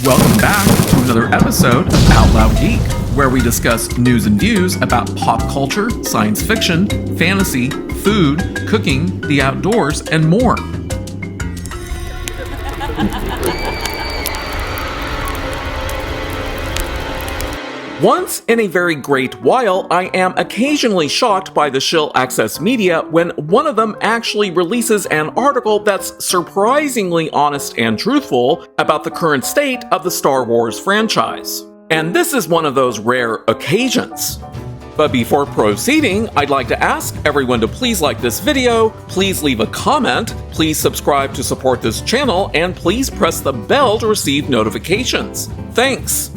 Welcome back to another episode of Out Loud Geek, where we discuss news and views about pop culture, science fiction, fantasy, food, cooking, the outdoors, and more. Once in a very great while, I am occasionally shocked by the shill access media when one of them actually releases an article that's surprisingly honest and truthful about the current state of the Star Wars franchise. And this is one of those rare occasions. But before proceeding, I'd like to ask everyone to please like this video, please leave a comment, please subscribe to support this channel, and please press the bell to receive notifications. Thanks!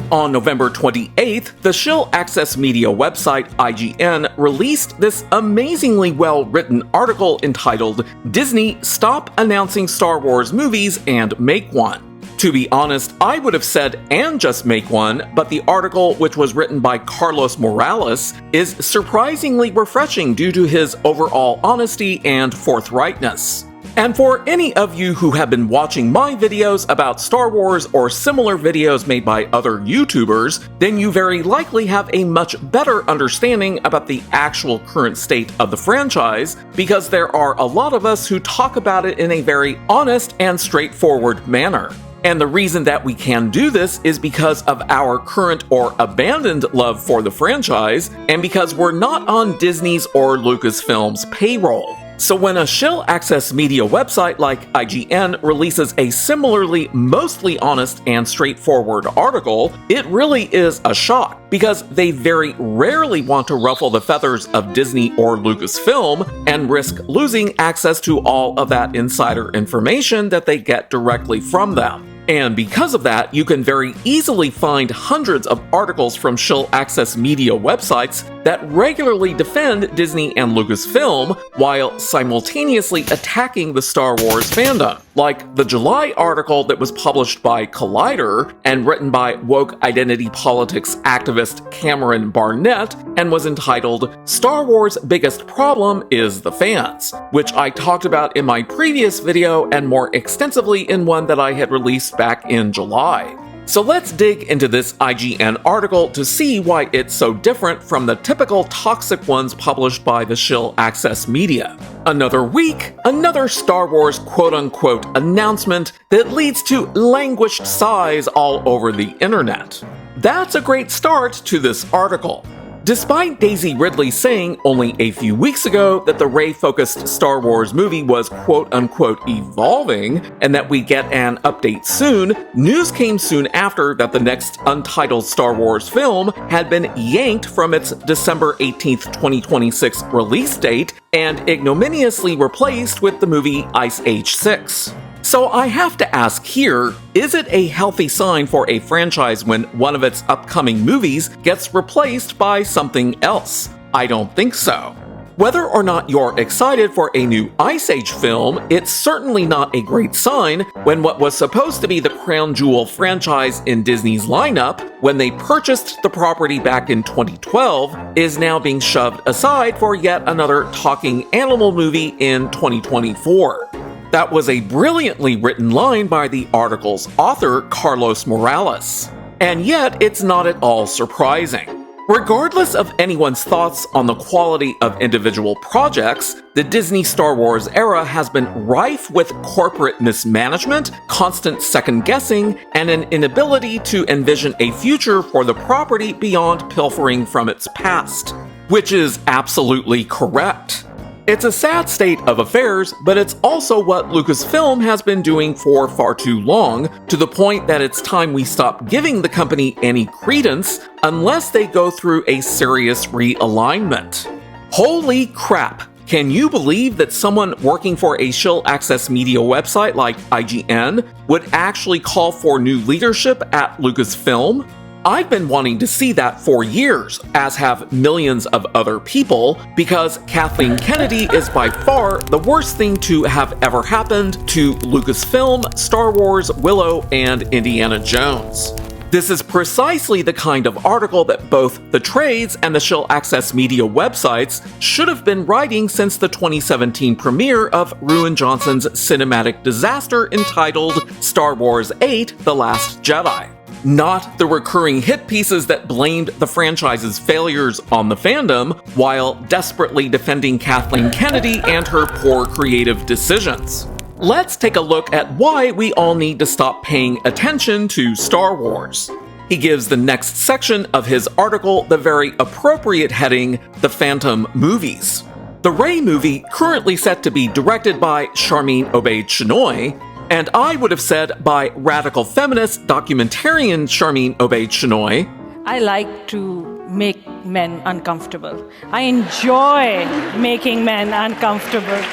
On November 28th, the shill access media website IGN released this amazingly well-written article entitled, "Disney, Stop Announcing Star Wars Movies and Make One." To be honest, I would have said "and just make one," but the article, which was written by Carlos Morales, is surprisingly refreshing due to his overall honesty and forthrightness. And for any of you who have been watching my videos about Star Wars or similar videos made by other YouTubers, then you very likely have a much better understanding about the actual current state of the franchise, because there are a lot of us who talk about it in a very honest and straightforward manner. And the reason that we can do this is because of our current or abandoned love for the franchise, and because we're not on Disney's or Lucasfilm's payroll. So when a shill access media website like IGN releases a similarly mostly honest and straightforward article, it really is a shock, because they very rarely want to ruffle the feathers of Disney or Lucasfilm and risk losing access to all of that insider information that they get directly from them. And because of that, you can very easily find hundreds of articles from shill access media websites that regularly defend Disney and Lucasfilm while simultaneously attacking the Star Wars fandom, like the July article that was published by Collider and written by woke identity politics activist Cameron Barnett and was entitled "Star Wars' Biggest Problem is the Fans," which I talked about in my previous video and more extensively in one that I had released back in July. So let's dig into this IGN article to see why it's so different from the typical toxic ones published by the shill access media. Another week, another Star Wars quote-unquote announcement that leads to languished sighs all over the internet. That's a great start to this article. Despite Daisy Ridley saying only a few weeks ago that the Rey-focused Star Wars movie was quote-unquote evolving and that we'd get an update soon, news came soon after that the next Untitled Star Wars film had been yanked from its December 18th, 2026 release date and ignominiously replaced with the movie Ice Age 6. So I have to ask here, is it a healthy sign for a franchise when one of its upcoming movies gets replaced by something else? I don't think so. Whether or not you're excited for a new Ice Age film, it's certainly not a great sign when what was supposed to be the crown jewel franchise in Disney's lineup, when they purchased the property back in 2012, is now being shoved aside for yet another talking animal movie in 2024. That was a brilliantly written line by the article's author, Carlos Morales. And yet, it's not at all surprising. Regardless of anyone's thoughts on the quality of individual projects, the Disney Star Wars era has been rife with corporate mismanagement, constant second-guessing, and an inability to envision a future for the property beyond pilfering from its past. Which is absolutely correct. It's a sad state of affairs, but it's also what Lucasfilm has been doing for far too long, to the point that it's time we stop giving the company any credence unless they go through a serious realignment. Holy crap! Can you believe that someone working for a shill access media website like IGN would actually call for new leadership at Lucasfilm? I've been wanting to see that for years, as have millions of other people, because Kathleen Kennedy is by far the worst thing to have ever happened to Lucasfilm, Star Wars, Willow, and Indiana Jones. This is precisely the kind of article that both the trades and the Shill Access Media websites should have been writing since the 2017 premiere of Ruin Johnson's cinematic disaster entitled Star Wars VIII: The Last Jedi. Not the recurring hit pieces that blamed the franchise's failures on the fandom, while desperately defending Kathleen Kennedy and her poor creative decisions. Let's take a look at why we all need to stop paying attention to Star Wars. He gives the next section of his article the very appropriate heading, The Phantom Movies. The Rey movie, currently set to be directed by Charmin Obaid-Chinoy, and I would have said by radical feminist documentarian Charmin Obaid-Chinoy, I like to make men uncomfortable. I enjoy making men uncomfortable.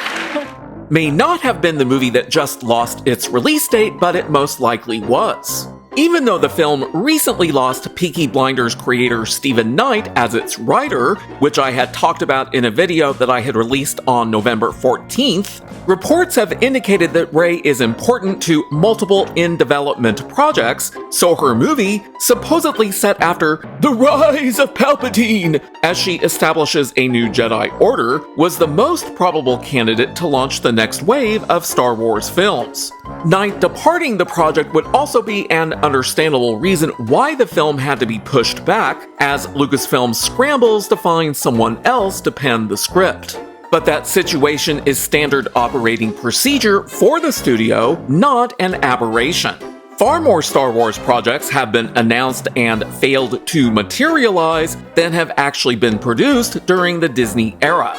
may not have been the movie that just lost its release date, but it most likely was. Even though the film recently lost Peaky Blinders creator Stephen Knight as its writer, which I had talked about in a video that I had released on November 14th, reports have indicated that Rey is important to multiple in-development projects, so her movie, supposedly set after The Rise of Palpatine, as she establishes a new Jedi Order, was the most probable candidate to launch the next wave of Star Wars films. Knight departing the project would also be an understandable reason why the film had to be pushed back, as Lucasfilm scrambles to find someone else to pen the script. But that situation is standard operating procedure for the studio, not an aberration. Far more Star Wars projects have been announced and failed to materialize than have actually been produced during the Disney era.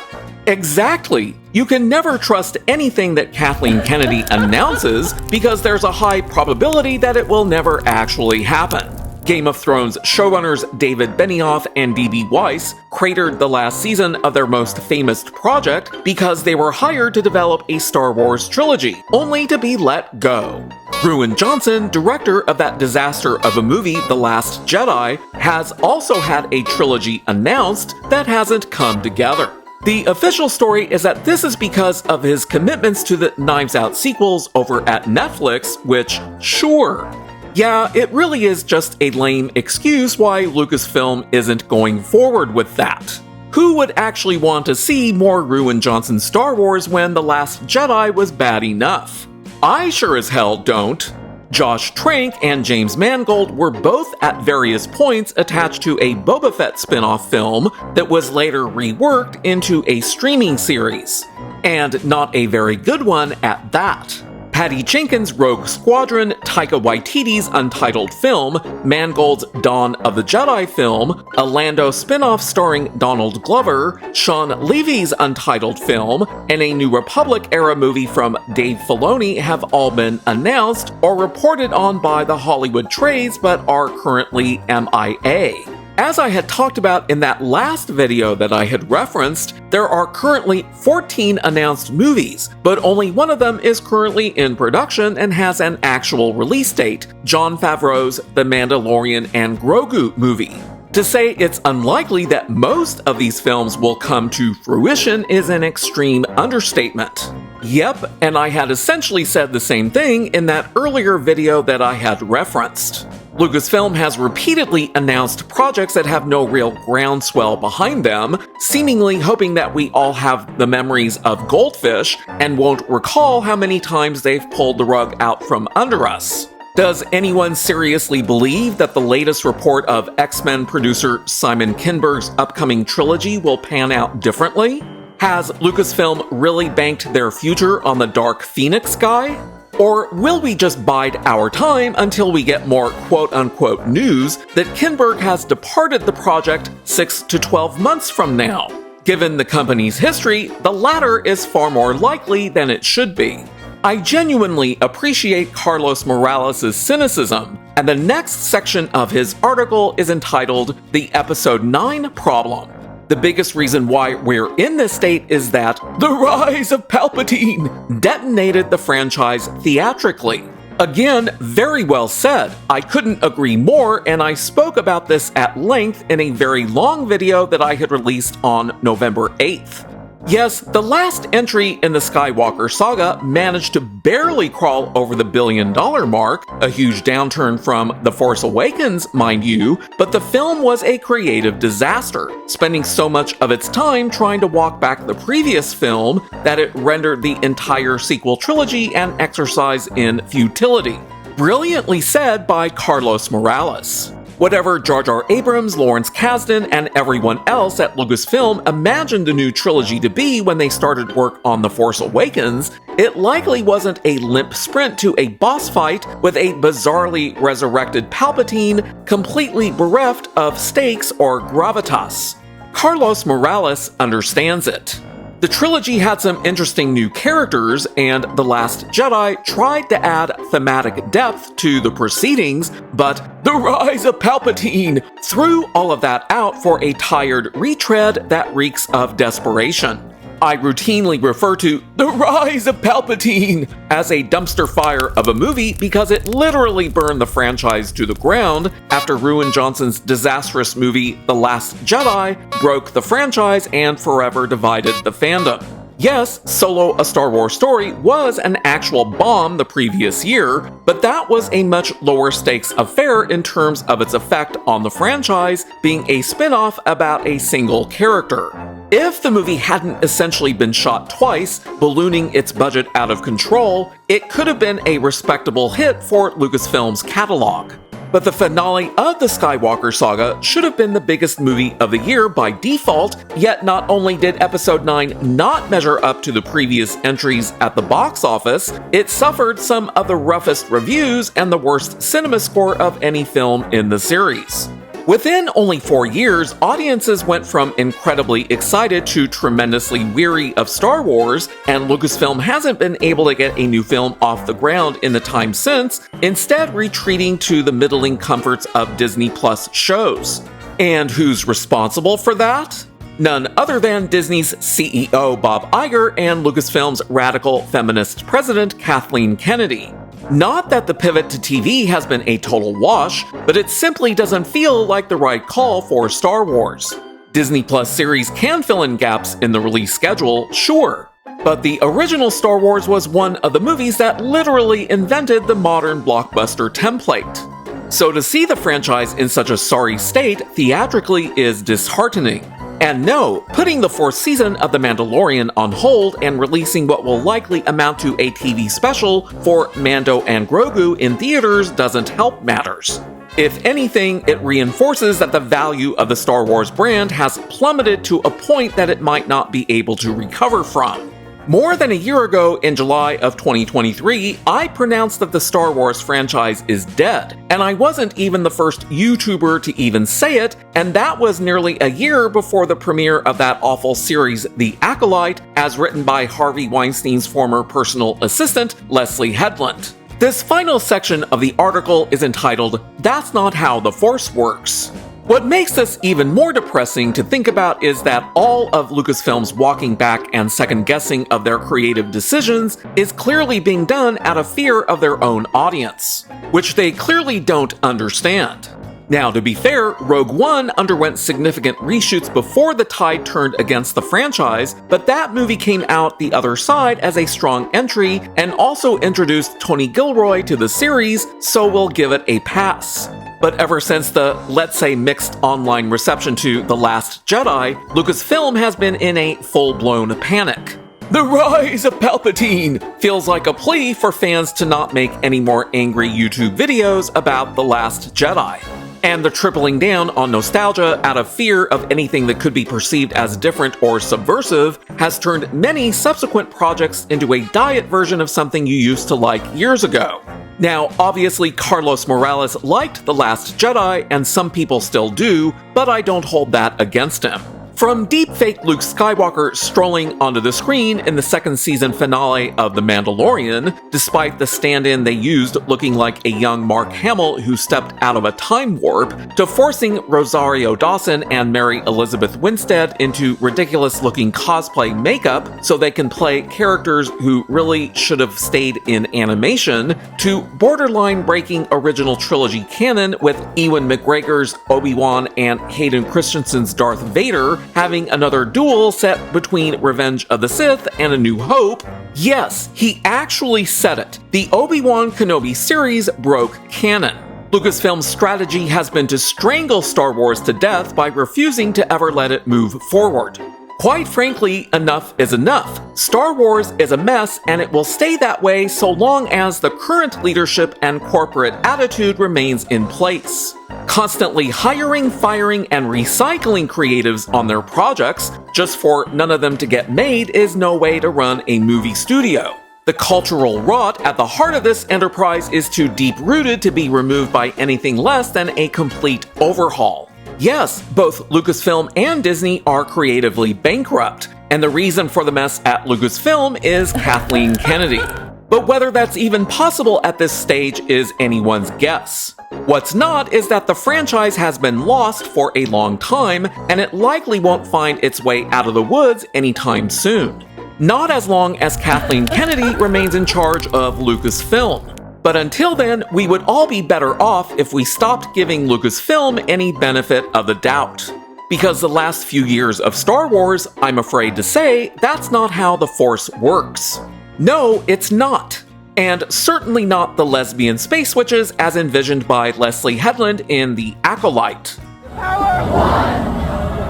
Exactly! You can never trust anything that Kathleen Kennedy announces because there's a high probability that it will never actually happen. Game of Thrones showrunners David Benioff and D.B. Weiss cratered the last season of their most famous project because they were hired to develop a Star Wars trilogy, only to be let go. Ruin Johnson, director of that disaster of a movie, The Last Jedi, has also had a trilogy announced that hasn't come together. The official story is that this is because of his commitments to the Knives Out sequels over at Netflix, which, sure. Yeah, it really is just a lame excuse why Lucasfilm isn't going forward with that. Who would actually want to see more Ruin Johnson Star Wars when The Last Jedi was bad enough? I sure as hell don't. Josh Trank and James Mangold were both at various points attached to a Boba Fett spin-off film that was later reworked into a streaming series. And not a very good one at that. Patty Jenkins' Rogue Squadron, Taika Waititi's Untitled film, Mangold's Dawn of the Jedi film, a Lando spin-off starring Donald Glover, Sean Levy's Untitled film, and a New Republic-era movie from Dave Filoni have all been announced or reported on by the Hollywood trades but are currently MIA. As I had talked about in that last video that I had referenced, there are currently 14 announced movies, but only one of them is currently in production and has an actual release date, Jon Favreau's The Mandalorian and Grogu movie. To say it's unlikely that most of these films will come to fruition is an extreme understatement. Yep, and I had essentially said the same thing in that earlier video that I had referenced. Lucasfilm has repeatedly announced projects that have no real groundswell behind them, seemingly hoping that we all have the memories of Goldfish and won't recall how many times they've pulled the rug out from under us. Does anyone seriously believe that the latest report of X-Men producer Simon Kinberg's upcoming trilogy will pan out differently? Has Lucasfilm really banked their future on the Dark Phoenix guy? Or will we just bide our time until we get more quote-unquote news that Kinberg has departed the project 6 to 12 months from now? Given the company's history, the latter is far more likely than it should be. I genuinely appreciate Carlos Morales' cynicism, and the next section of his article is entitled The Episode 9 Problem. The biggest reason why we're in this state is that The Rise of Palpatine detonated the franchise theatrically. Again, very well said. I couldn't agree more, and I spoke about this at length in a very long video that I had released on November 8th. Yes, the last entry in the Skywalker saga managed to barely crawl over the billion-dollar mark, a huge downturn from The Force Awakens, mind you, but the film was a creative disaster, spending so much of its time trying to walk back the previous film that it rendered the entire sequel trilogy an exercise in futility. Brilliantly said by Carlos Morales. Whatever Jar Jar Abrams, Lawrence Kasdan, and everyone else at Lucasfilm imagined the new trilogy to be when they started work on The Force Awakens, it likely wasn't a limp sprint to a boss fight with a bizarrely resurrected Palpatine completely bereft of stakes or gravitas. Carlos Morales understands it. The trilogy had some interesting new characters, and The Last Jedi tried to add thematic depth to the proceedings, but the rise of Palpatine threw all of that out for a tired retread that reeks of desperation. I routinely refer to The Rise of Palpatine as a dumpster fire of a movie because it literally burned the franchise to the ground after Rian Johnson's disastrous movie The Last Jedi broke the franchise and forever divided the fandom. Yes, Solo: A Star Wars Story was an actual bomb the previous year, but that was a much lower stakes affair in terms of its effect on the franchise, being a spin-off about a single character. If the movie hadn't essentially been shot twice, ballooning its budget out of control, it could have been a respectable hit for Lucasfilm's catalog. But the finale of the Skywalker saga should have been the biggest movie of the year by default, yet not only did Episode 9 not measure up to the previous entries at the box office, it suffered some of the roughest reviews and the worst cinema score of any film in the series. Within only 4 years, audiences went from incredibly excited to tremendously weary of Star Wars, and Lucasfilm hasn't been able to get a new film off the ground in the time since, instead retreating to the middling comforts of Disney Plus shows. And who's responsible for that? None other than Disney's CEO Bob Iger and Lucasfilm's radical feminist president Kathleen Kennedy. Not that the pivot to TV has been a total wash, but it simply doesn't feel like the right call for Star Wars. Disney Plus series can fill in gaps in the release schedule, sure, but the original Star Wars was one of the movies that literally invented the modern blockbuster template. So to see the franchise in such a sorry state theatrically is disheartening. And no, putting the 4th season of The Mandalorian on hold and releasing what will likely amount to a TV special for Mando and Grogu in theaters doesn't help matters. If anything, it reinforces that the value of the Star Wars brand has plummeted to a point that it might not be able to recover from. More than a year ago, in July of 2023, I pronounced that the Star Wars franchise is dead, and I wasn't even the first YouTuber to even say it, and that was nearly a year before the premiere of that awful series, The Acolyte, as written by Harvey Weinstein's former personal assistant, Leslie Headland. This final section of the article is entitled, "That's Not How the Force Works." What makes this even more depressing to think about is that all of Lucasfilm's walking back and second-guessing of their creative decisions is clearly being done out of fear of their own audience, which they clearly don't understand. Now, to be fair, Rogue One underwent significant reshoots before the tide turned against the franchise, but that movie came out the other side as a strong entry and also introduced Tony Gilroy to the series, so we'll give it a pass. But ever since the, let's say, mixed online reception to The Last Jedi, Lucasfilm has been in a full-blown panic. The rise of Palpatine feels like a plea for fans to not make any more angry YouTube videos about The Last Jedi. And the tripling down on nostalgia out of fear of anything that could be perceived as different or subversive has turned many subsequent projects into a diet version of something you used to like years ago. Now, obviously, Carlos Morales liked The Last Jedi, and some people still do, but I don't hold that against him. From deepfake Luke Skywalker strolling onto the screen in the 2nd season finale of The Mandalorian, despite the stand-in they used looking like a young Mark Hamill who stepped out of a time warp, to forcing Rosario Dawson and Mary Elizabeth Winstead into ridiculous-looking cosplay makeup so they can play characters who really should have stayed in animation, to borderline-breaking original trilogy canon with Ewan McGregor's Obi-Wan and Hayden Christensen's Darth Vader, having another duel set between Revenge of the Sith and A New Hope. Yes, he actually said it. The Obi-Wan Kenobi series broke canon. Lucasfilm's strategy has been to strangle Star Wars to death by refusing to ever let it move forward. Quite frankly, enough is enough. Star Wars is a mess, and it will stay that way so long as the current leadership and corporate attitude remains in place. Constantly hiring, firing, and recycling creatives on their projects just for none of them to get made is no way to run a movie studio. The cultural rot at the heart of this enterprise is too deep-rooted to be removed by anything less than a complete overhaul. Yes, both Lucasfilm and Disney are creatively bankrupt, and the reason for the mess at Lucasfilm is Kathleen Kennedy. But whether that's even possible at this stage is anyone's guess. What's not is that the franchise has been lost for a long time, and it likely won't find its way out of the woods anytime soon. Not as long as Kathleen Kennedy remains in charge of Lucasfilm. But until then, we would all be better off if we stopped giving Lucasfilm any benefit of the doubt. Because the last few years of Star Wars, I'm afraid to say, that's not how the Force works. No, it's not. And certainly not the lesbian space witches as envisioned by Leslie Headland in The Acolyte. Power of one,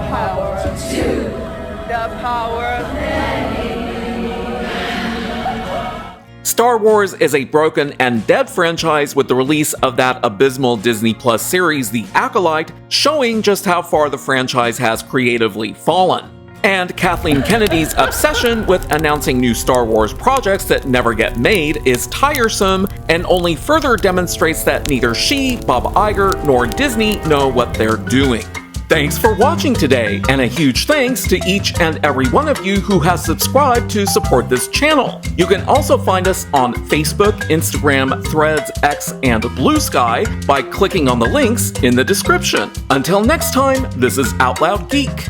power of two, the power of many. Star Wars is a broken and dead franchise with the release of that abysmal Disney Plus series, The Acolyte, showing just how far the franchise has creatively fallen. And Kathleen Kennedy's obsession with announcing new Star Wars projects that never get made is tiresome and only further demonstrates that neither she, Bob Iger, nor Disney know what they're doing. Thanks for watching today, and a huge thanks to each and every one of you who has subscribed to support this channel. You can also find us on Facebook, Instagram, Threads, X, and Blue Sky by clicking on the links in the description. Until next time, this is Out Loud Geek.